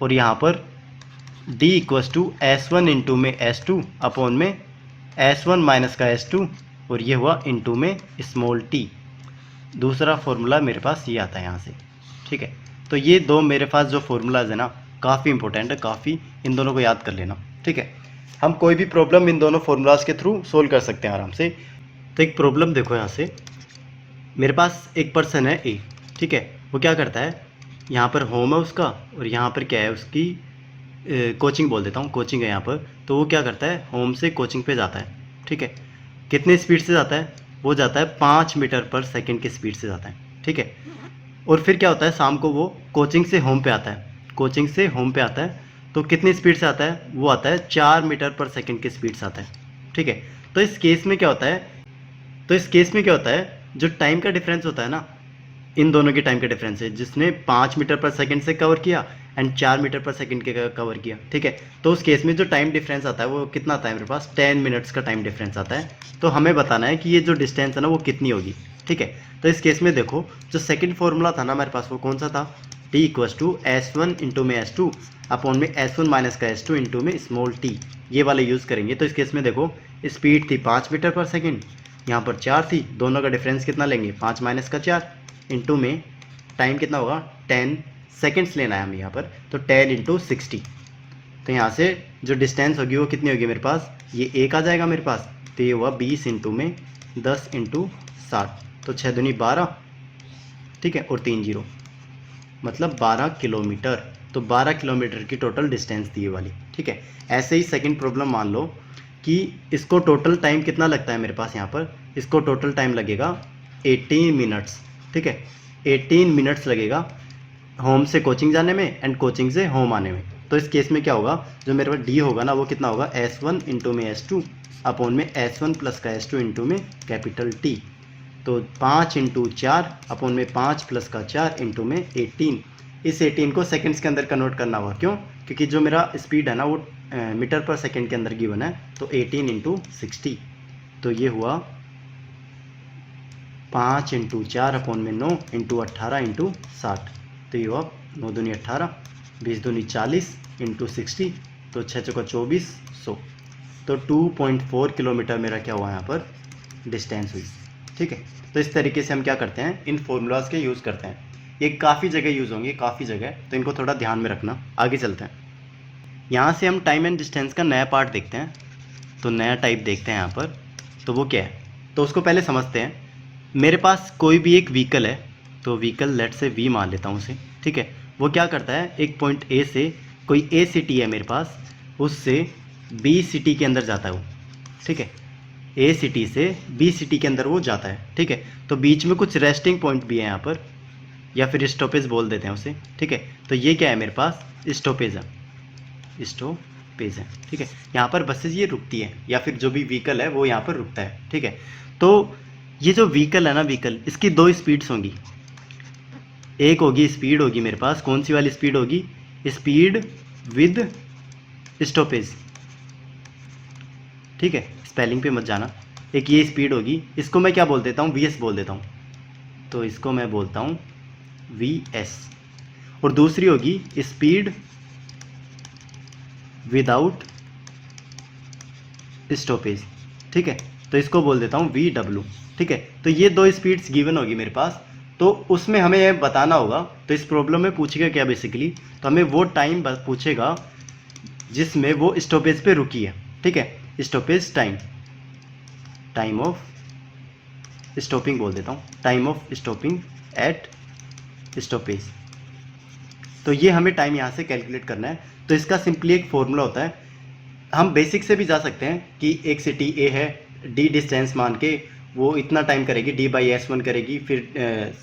A: और यहाँ पर D = S1 इंटू में S2 अपॉन में S1 माइनस का S2 और ये हुआ इंटू में स्मॉल t। दूसरा फॉर्मूला मेरे पास ये आता है यहाँ से। ठीक है, तो ये 2 मेरे पास जो फॉर्मूलाज है ना काफ़ी इंपॉर्टेंट है, काफ़ी, इन दोनों को याद कर लेना। ठीक है, हम कोई भी प्रॉब्लम इन दोनों फॉर्मूलाज के थ्रू सोल्व कर सकते हैं आराम से। तो एक प्रॉब्लम देखो, यहाँ से मेरे पास एक पर्सन है A। ठीक है, वो क्या करता है, यहाँ पर होम है उसका और यहाँ पर क्या है उसकी कोचिंग बोल देता हूँ, कोचिंग है यहाँ पर। तो वो क्या करता है, होम से कोचिंग पे जाता है। ठीक है, कितने स्पीड से जाता है, वो जाता है 5 मीटर पर सेकंड की स्पीड से जाता है। ठीक है, और फिर क्या होता है, शाम को वो कोचिंग से होम पे आता है, कोचिंग से होम पे आता है तो कितनी स्पीड से आता है, वो आता है 4 मीटर पर सेकंड की स्पीड से आता है। ठीक है, तो इस केस में क्या होता है, जो टाइम का डिफरेंस होता है ना, इन दोनों के टाइम का डिफरेंस है, जिसने 5 मीटर पर सेकंड से कवर किया एंड 4 मीटर पर सेकंड के कवर किया, ठीक है। तो उस केस में जो टाइम डिफरेंस आता है वो कितना आता है मेरे पास, 10 मिनट्स का टाइम डिफरेंस आता है। तो हमें बताना है कि ये जो डिस्टेंस है ना वो कितनी होगी, ठीक है। तो इस केस में देखो जो सेकंड फॉर्मूला था ना हमारे पास वो कौन सा था, t equals to S1 into में S2 अपॉन में S1 माइनस का S2 इंटू में स्मॉल t, ये वाले यूज़ करेंगे। तो इस केस में देखो स्पीड थी 5 मीटर पर सेकेंड, यहाँ पर 4 थी, दोनों का डिफरेंस कितना लेंगे 5 माइनस का 4 इंटू में टाइम कितना होगा 10 सेकेंड्स लेना है हमें यहाँ पर, तो 10 इंटू 60। तो यहाँ से जो डिस्टेंस होगी वो कितनी होगी मेरे पास, ये 1 आ जाएगा मेरे पास, तो ये हुआ 20 इंटू में 10 इंटू 60, तो 6 दूनी 12, ठीक है, और 3 जीरो मतलब 12 किलोमीटर। तो 12 किलोमीटर की टोटल डिस्टेंस दी वाली, ठीक है। ऐसे ही सेकंड प्रॉब्लम मान लो कि इसको टोटल टाइम कितना लगता है मेरे पास, यहाँ पर इसको टोटल टाइम लगेगा 18 मिनट्स, ठीक है, 18 मिनट्स लगेगा होम से कोचिंग जाने में एंड कोचिंग से होम आने में। तो इस केस में क्या होगा, जो मेरे पास डी होगा ना वो कितना होगा S1 इंटू में S2 अपॉन में S1 प्लस का S2 इंटू में कैपिटल T। तो 5 इंटू 4 अपॉन में 5 प्लस का 4 इंटू में 18। इस 18 को सेकंड्स के अंदर कन्वर्ट करना होगा, क्यों, क्योंकि जो मेरा स्पीड है ना वो मीटर पर सेकंड के अंदर गिवन है। तो 18 इंटू 60, तो ये हुआ 5 इंटू 4 अपॉन में 9 इंटू 18 इंटू 60, तो ये हुआ 9 दूनी 18, 20 दूनी 40 इंटू 60, तो 6 चौका 2400। तो 2.4 किलोमीटर मेरा क्या हुआ यहाँ पर डिस्टेंस हुई, ठीक है। तो इस तरीके से हम क्या करते हैं, इन फॉर्मूलाज के यूज़ करते हैं। ये काफ़ी जगह यूज़ होंगे, काफ़ी जगह, तो इनको थोड़ा ध्यान में रखना। आगे चलते हैं, यहाँ से हम टाइम एंड डिस्टेंस का नया पार्ट देखते हैं। तो नया टाइप देखते हैं यहाँ पर, तो वो क्या है, तो उसको पहले समझते हैं। मेरे पास कोई भी एक व्हीकल है, तो व्हीकल लेट से वी मान लेता हूँ उसे, ठीक है। वो क्या करता है, एक पॉइंट ए से, कोई ए सिटी है मेरे पास, उससे बी सिटी के अंदर जाता है वो, ठीक है। ए सिटी से बी सिटी के अंदर वो जाता है, ठीक है। तो बीच में कुछ रेस्टिंग पॉइंट भी है यहाँ पर, या फिर स्टॉपेज बोल देते हैं उसे, ठीक है। तो ये क्या है मेरे पास, स्टॉपेज है, स्टॉपेज है, ठीक है। यहाँ पर बसेज ये रुकती है, या फिर जो भी व्हीकल है वो यहाँ पर रुकता है, ठीक है। तो ये जो व्हीकल है ना, व्हीकल, इसकी दो स्पीड्स होंगी। एक होगी स्पीड होगी मेरे पास, कौन सी वाली स्पीड होगी, स्पीड विद स्टॉपेज, ठीक है, स्पेलिंग पे मत जाना। एक ये स्पीड होगी, इसको मैं क्या बोल देता हूँ, VS बोल देता हूँ, तो इसको मैं बोलता हूँ VS। और दूसरी होगी स्पीड विदाउट स्टॉपेज, ठीक है, तो इसको बोल देता हूँ VW, ठीक है। तो ये दो स्पीड्स गिवन होगी मेरे पास, तो उसमें हमें यह बताना होगा। तो इस प्रॉब्लम में पूछेगा क्या बेसिकली, तो हमें वो टाइम पूछेगा जिसमें वो स्टॉपेज पे रुकी है, ठीक है, stoppage time, time of stopping बोल देता हूँ, time of stopping eight stoppage. तो ये हमें टाइम यहाँ से कैलकुलेट करना है। तो इसका सिंपली एक फॉर्मूला होता है, हम बेसिक से भी जा सकते हैं कि एक सिटी ए है, डी डिस्टेंस मान के वो इतना टाइम करेगी, D/S1 करेगी, फिर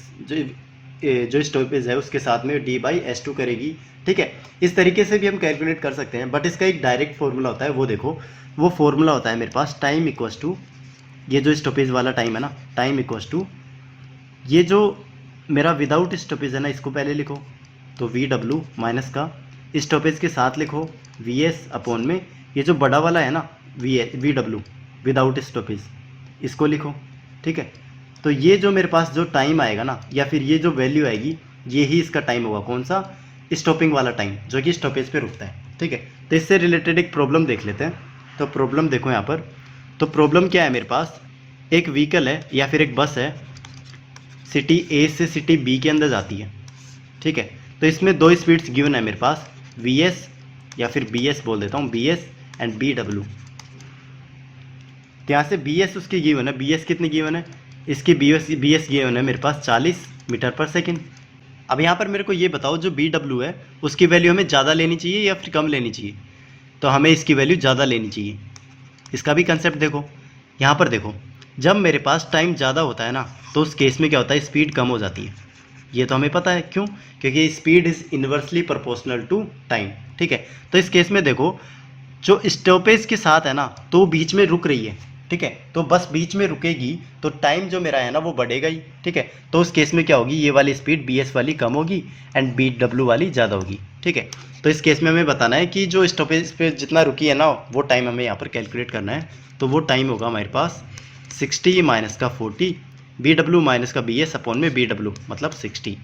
A: जो स्टॉपेज है उसके साथ में D/S2 करेगी, ठीक है। इस तरीके से भी हम कैलकुलेट कर सकते हैं, बट इसका एक डायरेक्ट फॉर्मूला होता है। वो देखो, वो फॉर्मूला होता है मेरे पास, टाइम इक्वस टू, ये जो स्टॉपेज वाला टाइम है ना, टाइम इक्वस टू, ये जो मेरा विदाउट स्टॉपेज है ना, इसको पहले लिखो, तो VW माइनस का स्टॉपेज के साथ लिखो VS अपॉन में ये जो बड़ा वाला है ना VW विदाउट स्टॉपेज, इसको लिखो, ठीक है। तो ये जो मेरे पास जो टाइम आएगा ना, या फिर ये जो वैल्यू आएगी, ये ही इसका टाइम होगा। कौन सा, स्टॉपिंग वाला टाइम, जो कि स्टॉपेज पे रुकता है, ठीक है। तो इससे रिलेटेड एक प्रॉब्लम देख लेते हैं। तो प्रॉब्लम देखो यहाँ पर, तो प्रॉब्लम क्या है मेरे पास, एक व्हीकल है या फिर एक बस है, सिटी ए से सिटी बी के अंदर जाती है, ठीक है। तो इसमें दो स्पीड्स गिवन है मेरे पास, VS या फिर BS बोल देता हूँ, BS एंड BW। तो यहाँ से BS उसकी गिवन है, BS कितनी गिवन है, इसकी BS गिवन है मेरे पास 40 मीटर पर सेकेंड। अब यहाँ पर मेरे को ये बताओ, जो BW है उसकी वैल्यू हमें ज़्यादा लेनी चाहिए या फिर कम लेनी चाहिए। तो हमें इसकी वैल्यू ज़्यादा लेनी चाहिए। इसका भी कंसेप्ट देखो, यहाँ पर देखो, जब मेरे पास टाइम ज़्यादा होता है ना, तो उस केस में क्या होता है, स्पीड कम हो जाती है। ये तो हमें पता है, क्यों, क्योंकि speed is inversely proportional to time, ठीक है। तो इस केस में देखो, जो स्टॉपेज के साथ है ना, तो बीच में रुक रही है, ठीक है। तो बस बीच में रुकेगी तो टाइम जो मेरा है ना वो बढ़ेगा ही, ठीक है। तो उस केस में क्या होगी, ये वाली स्पीड BS वाली कम होगी एंड BW वाली ज़्यादा होगी, ठीक है। तो इस केस में हमें बताना है कि जो स्टॉपेज पे जितना रुकी है ना वो टाइम हमें यहाँ पर कैलकुलेट करना है। तो वो टाइम होगा हमारे पास 60 माइनस का 40 बी डब्ल्यू माइनस का बी एस अपॉन में बी डब्ल्यू मतलब 60।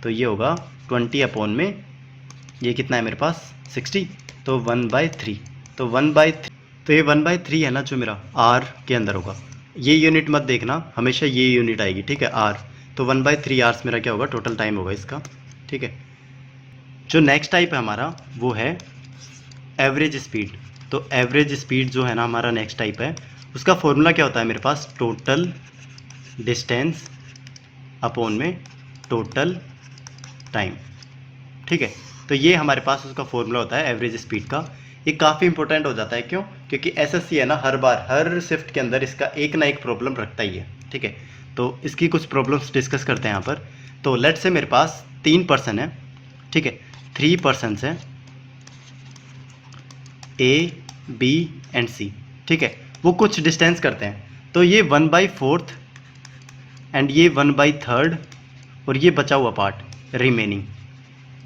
A: तो ये होगा 20 अपॉन में ये कितना है मेरे पास 60, तो 1/3। तो 1/3, तो ये 1/3 है ना जो मेरा आर के अंदर होगा। ये यूनिट मत देखना, हमेशा ये यूनिट आएगी, ठीक है, आर। तो 1/3 आर्स मेरा क्या होगा, टोटल टाइम होगा इसका, ठीक है। जो नेक्स्ट टाइप है हमारा वो है एवरेज स्पीड। तो एवरेज स्पीड जो है ना हमारा नेक्स्ट टाइप है, उसका फॉर्मूला क्या होता है मेरे पास, टोटल डिस्टेंस अपॉन में टोटल टाइम, ठीक है। तो ये हमारे पास उसका फॉर्मूला होता है एवरेज स्पीड का। ये काफ़ी इंपॉर्टेंट हो जाता है, क्यों, क्योंकि एसएससी है ना हर बार हर शिफ्ट के अंदर इसका एक ना एक प्रॉब्लम रखता ही है, ठीक है। तो इसकी कुछ प्रॉब्लम्स डिस्कस करते हैं यहाँ पर। तो लेट्स से मेरे पास 3 पर्सन है, ठीक है, 3 पर्सन है, ए बी एंड सी, ठीक है। वो कुछ डिस्टेंस करते हैं, तो ये 1/4 एंड ये 1/3 और ये बचा हुआ पार्ट रिमेनिंग,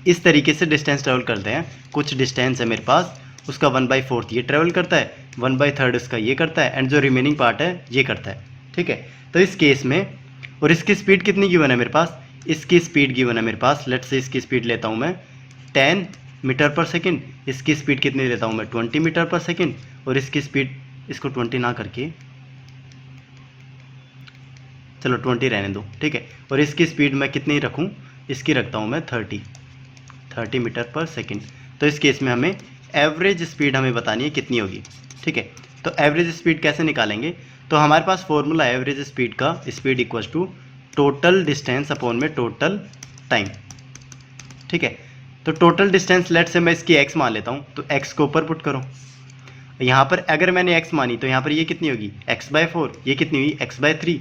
A: इस तरीके से डिस्टेंस ट्रेवल करते हैं। कुछ डिस्टेंस है मेरे पास, उसका 1/4 ये ट्रेवल करता है, 1/3 उसका ये करता है, एंड जो रिमेनिंग पार्ट है ये करता है, ठीक है। तो इस केस में, और इसकी स्पीड कितनी गिवन है मेरे पास, इसकी स्पीड गिवन है मेरे पास, लेट्स से इसकी स्पीड लेता हूँ मैं 10 मीटर पर सेकेंड, इसकी स्पीड कितनी लेता हूँ मैं 20 मीटर पर सेकेंड, और इसकी स्पीड, इसको 20 ना करके चलो 20 रहने दो, ठीक है। और इसकी स्पीड मैं कितनी रखूँ, इसकी रखता हूँ मैं 30 मीटर पर सेकेंड। तो इस केस में हमें एवरेज स्पीड हमें बतानी है कितनी होगी, ठीक है। तो एवरेज स्पीड कैसे निकालेंगे, तो हमारे पास फॉर्मूला है एवरेज स्पीड का, speed equals to total distance upon में टोटल टाइम, ठीक है। तो टोटल डिस्टेंस लेट से मैं इसकी x मान लेता हूँ, तो x को ऊपर पुट करो। यहाँ पर अगर मैंने x मानी तो यहाँ पर ये कितनी होगी x/4, ये कितनी हुई x/3,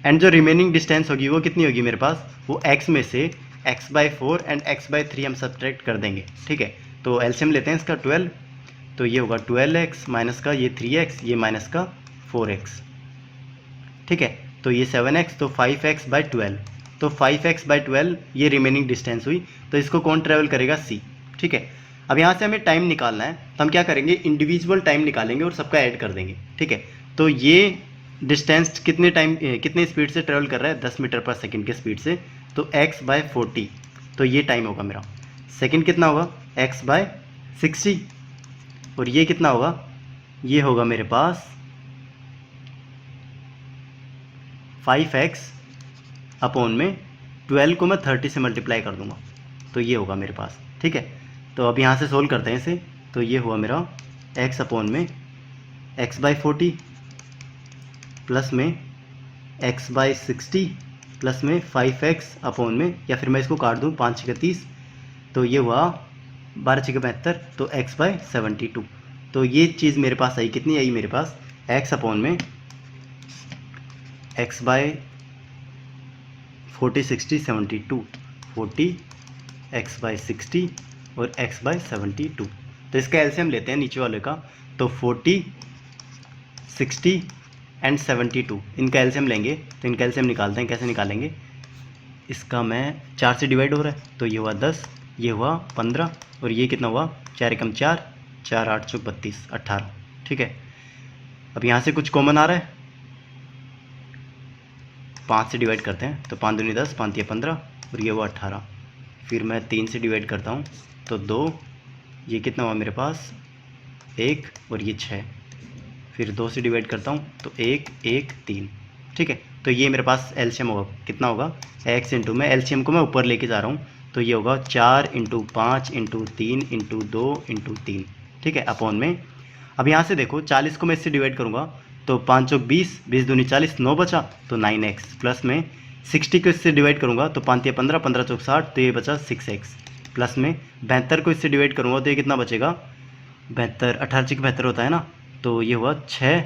A: एंड जो रिमेनिंग डिस्टेंस होगी वो कितनी होगी मेरे पास, वो x में से x/4 एंड x/3 हम सब्ट्रैक्ट कर देंगे, ठीक है। तो एलसीएम लेते हैं इसका 12, तो ये होगा 12x माइनस का ये 3x, ये माइनस का 4x, ठीक है। तो ये 7x, तो 5x/12, तो 5x/12 ये रिमेनिंग डिस्टेंस हुई। तो इसको कौन ट्रेवल करेगा, c, ठीक है। अब यहाँ से हमें टाइम निकालना है, तो हम क्या करेंगे, इंडिविजुअल टाइम निकालेंगे और सबका ऐड कर देंगे, ठीक है। तो ये डिस्टेंस कितने टाइम कितने स्पीड से ट्रेवल कर रहा है, 10 मीटर पर सेकेंड के स्पीड से, तो x/40, तो ये टाइम होगा मेरा। सेकेंड कितना होगा, x/60, और ये कितना होगा, ये होगा मेरे पास 5x अपॉन में 12 को मैं 30 से मल्टीप्लाई कर दूंगा, तो ये होगा मेरे पास, ठीक है। तो अब यहाँ से सोल्व करते हैं इसे, तो ये हुआ मेरा x अपॉन में x/40 प्लस में x/60 प्लस में 5x अपॉन में, या फिर मैं इसको काट दूँ 5 × 30, तो ये हुआ 12 × 72, तो x/72। तो ये चीज़ मेरे पास आई, कितनी आई मेरे पास, x अपॉन में x/40 60 72, 40 x/60 और x/72। तो इसका एलसीएम लेते हैं नीचे वाले का, तो 40 60 एंड 72, इनका एलसीएम लेंगे। तो इनका एलसीएम निकालते हैं, कैसे निकालेंगे, इसका मैं 4 से डिवाइड हो रहा है, तो ये हुआ 10, ये हुआ 15, और ये कितना हुआ 4 × 4, 4 8 चौक 32 18, ठीक है। अब यहाँ से कुछ कॉमन आ रहा है, 5 से डिवाइड करते हैं, तो 5 दूनी 10, 5 15, और ये हुआ 18। फिर मैं 3 से डिवाइड करता हूँ, तो 2, ये कितना हुआ मेरे पास 1, और ये 6। फिर 2 से डिवाइड करता हूँ, तो 1 1 3, ठीक है। तो ये मेरे पास एलसीएम होगा, कितना होगा, x इंटू, मैं एलसीएम को मैं ऊपर लेके जा रहा हूँ, तो ये होगा 4 × 5 × 3 × 2 × 3, ठीक है, अपॉन में। अब यहाँ से देखो 40 को मैं इससे डिवाइड करूँगा, तो 5 चौक 20, 20 दूनी 40, 9 बचा, तो 9x, प्लस में 60 को इससे डिवाइड करूँगा, तो 5 या 15, 15 चौक 60, तो ये बचा 6x, प्लस में 72 को इससे डिवाइड करूँगा, तो ये कितना बचेगा, 72, 18 × 72 होता है ना, तो ये हुआ 6,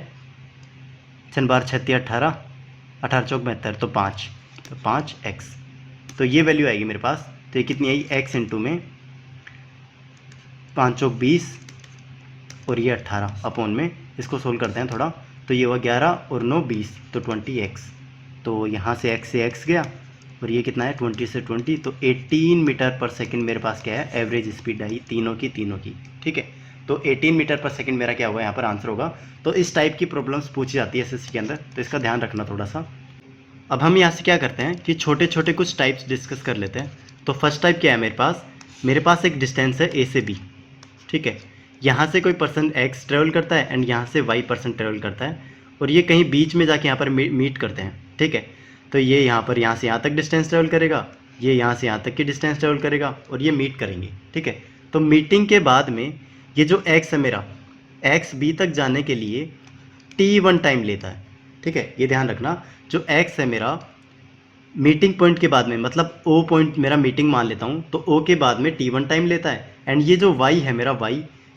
A: 6 बार 36 18, 18 चौक 72, तो 5, तो 5x। तो ये वैल्यू आएगी मेरे पास, तो ये कितनी आई, x इंटू में 5 चौक 20 और ये 18 अपॉन में, इसको सोल्व करते हैं थोड़ा, तो ये हुआ 11 और 9 20, तो 20x। तो यहाँ से x गया, और ये कितना है 20 से 20, तो 18 मीटर पर सेकंड मेरे पास क्या है एवरेज स्पीड आई तीनों की, ठीक है। तो 18 मीटर पर सेकंड मेरा क्या होगा यहाँ पर आंसर होगा। तो इस टाइप की प्रॉब्लम्स पूछी जाती है एसएससी के अंदर, तो इसका ध्यान रखना थोड़ा सा। अब हम यहाँ से क्या करते हैं कि छोटे छोटे कुछ टाइप्स डिस्कस कर लेते हैं। तो फर्स्ट टाइप क्या है मेरे पास एक डिस्टेंस है ए से बी, ठीक है। यहाँ से कोई पर्सन एक्स ट्रेवल करता है एंड यहाँ से वाई पर्सन ट्रेवल करता है, और ये कहीं बीच में जाके यहाँ पर मीट करते हैं, ठीक है। तो ये यहाँ से यहाँ तक डिस्टेंस ट्रेवल करेगा, ये यहाँ से यहाँ तक की डिस्टेंस ट्रेवल करेगा और ये मीट करेंगे, ठीक है। तो मीटिंग के बाद में ये जो एक्स है मेरा, एक्स बी तक जाने के लिए t1 टाइम लेता है, ठीक है। ये ध्यान रखना, जो एक्स है मेरा मीटिंग पॉइंट के बाद में, मतलब ओ पॉइंट मेरा मीटिंग मान लेता हूँ, तो ओ के बाद में t1 टाइम लेता है, एंड ये जो y है मेरा y,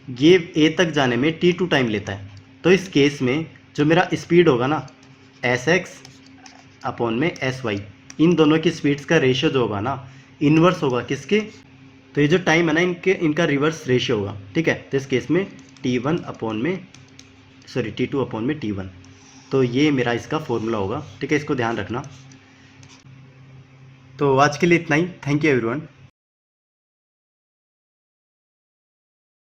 A: ये ए तक जाने में t2 टाइम लेता है। तो इस केस में जो मेरा स्पीड होगा ना sx अपॉन में sy, इन दोनों की स्पीड्स का रेशियो जो होगा ना इन्वर्स होगा किसके, तो ये जो टाइम है ना इनका रिवर्स रेशियो होगा, ठीक है। तो इस केस में t2 अपॉन में t1, तो ये मेरा इसका फॉर्मूला होगा, ठीक है। इसको ध्यान रखना। तो आज के लिए इतना ही। Thank you everyone.